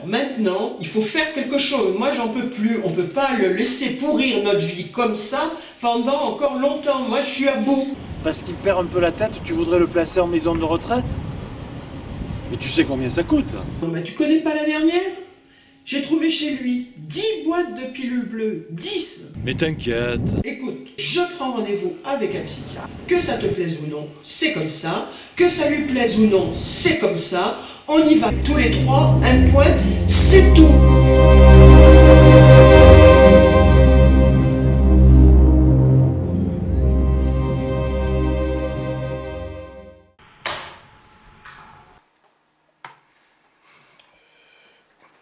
maintenant, il faut faire quelque chose. Moi, j'en peux plus. On ne peut pas le laisser pourrir notre vie comme ça pendant encore longtemps. Moi, je suis à bout. Parce qu'il perd un peu la tête, tu voudrais le placer en maison de retraite? Mais tu sais combien ça coûte? Non, mais tu connais pas la dernière? J'ai trouvé chez lui 10 boîtes de pilules bleues. 10. Mais t'inquiète. Écoute, je prends rendez-vous avec un psychiatre. Que ça te plaise ou non, c'est comme ça. Que ça lui plaise ou non, c'est comme ça. On y va tous les trois, un point, c'est tout.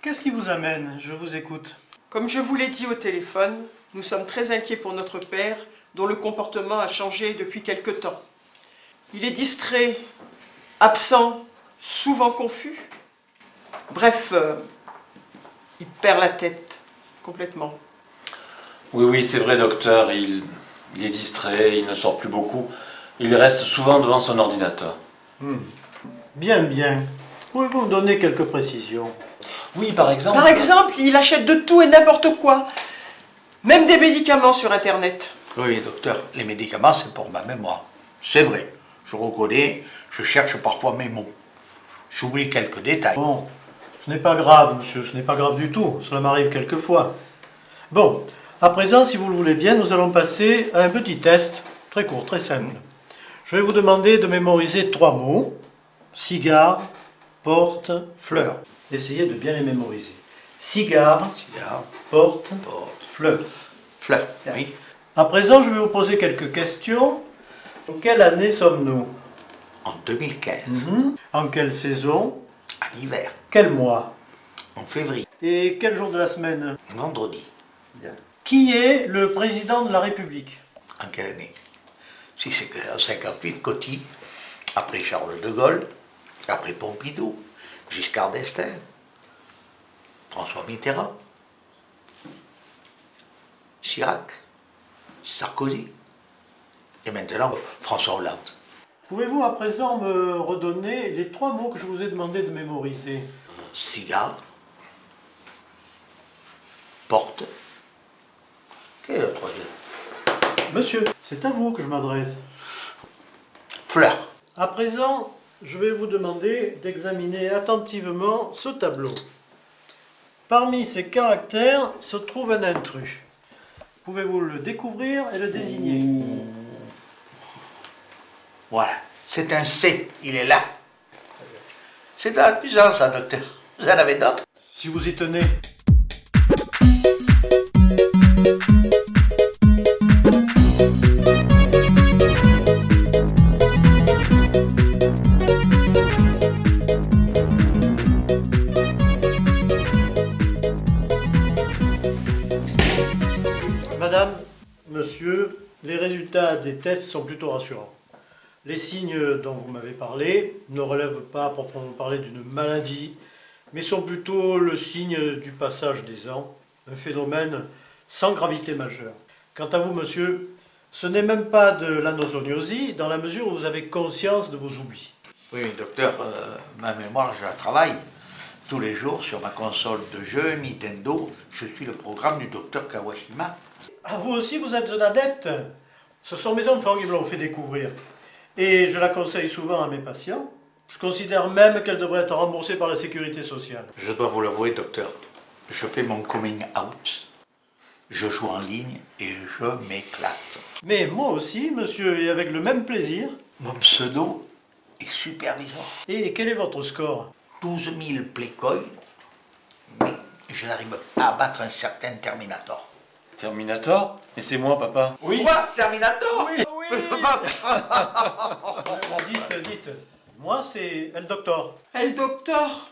Qu'est-ce qui vous amène? Je vous écoute. Comme je vous l'ai dit au téléphone, nous sommes très inquiets pour notre père, dont le comportement a changé depuis quelque temps. Il est distrait, absent, souvent confus. Bref, il perd la tête complètement. Oui, c'est vrai, docteur, il est distrait, il ne sort plus beaucoup. Il reste souvent devant son ordinateur. Bien. Pouvez-vous me donner quelques précisions? Oui, par exemple... Par exemple, il achète de tout et n'importe quoi. Même des médicaments sur Internet. Oui, docteur, les médicaments, c'est pour ma mémoire. C'est vrai, je reconnais, je cherche parfois mes mots. J'oublie quelques détails. Bon, ce n'est pas grave, monsieur, ce n'est pas grave du tout. Cela m'arrive quelquefois. Bon, à présent, si vous le voulez bien, nous allons passer à un petit test, très court, très simple. Je vais vous demander de mémoriser 3 mots. Cigare, porte, fleur. Essayez de bien les mémoriser. Cigare, porte, fleur. Fleur, oui. À présent, je vais vous poser quelques questions. En quelle année sommes-nous? En 2015, En quelle saison? à l'hiver, Quel mois? en février, Et quel jour de la semaine? vendredi. Qui est le président de la République? En quelle année? Si c'est en 58, Coty, après Charles de Gaulle, après Pompidou, Giscard d'Estaing, François Mitterrand, Chirac, Sarkozy, et maintenant François Hollande. Pouvez-vous à présent me redonner les 3 mots que je vous ai demandé de mémoriser? Cigare, porte, quel est le troisième? Monsieur, c'est à vous que je m'adresse. Fleur. À présent, je vais vous demander d'examiner attentivement ce tableau. Parmi ces caractères se trouve un intrus. Pouvez-vous le découvrir et le désigner? Voilà, c'est un C, il est là. C'est amusant ça, docteur. Vous en avez d'autres? Si vous y tenez. Madame, monsieur, les résultats des tests sont plutôt rassurants. Les signes dont vous m'avez parlé ne relèvent pas à proprement parler d'une maladie, mais sont plutôt le signe du passage des ans, un phénomène sans gravité majeure. Quant à vous, monsieur, ce n'est même pas de l'anosognosie, dans la mesure où vous avez conscience de vos oublis. Oui, docteur, ma mémoire, je la travaille. Tous les jours, sur ma console de jeu Nintendo, je suis le programme du docteur Kawashima. Ah, vous aussi, vous êtes un adepte. Ce sont mes enfants qui me l'ont fait découvrir. Et je la conseille souvent à mes patients. Je considère même qu'elle devrait être remboursée par la sécurité sociale. Je dois vous l'avouer, docteur, je fais mon coming out. Je joue en ligne et je m'éclate. Mais moi aussi, monsieur, et avec le même plaisir. Mon pseudo est superviseur. Et quel est votre score? 12 000 playcoins, mais je n'arrive pas à battre un certain Terminator. Terminator? Mais c'est moi, papa. Oui. Quoi, Terminator? Oui. Dites. Moi, c'est El Doctor. El Doctor,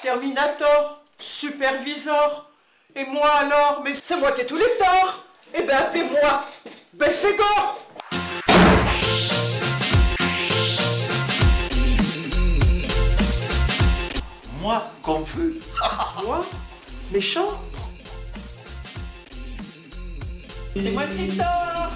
Terminator, Supervisor. Et moi alors? Mais c'est moi qui ai tous les torts. Eh ben appelez-moi Belphégor. Moi, confus. Moi? Méchant? C'est moi Scriptor.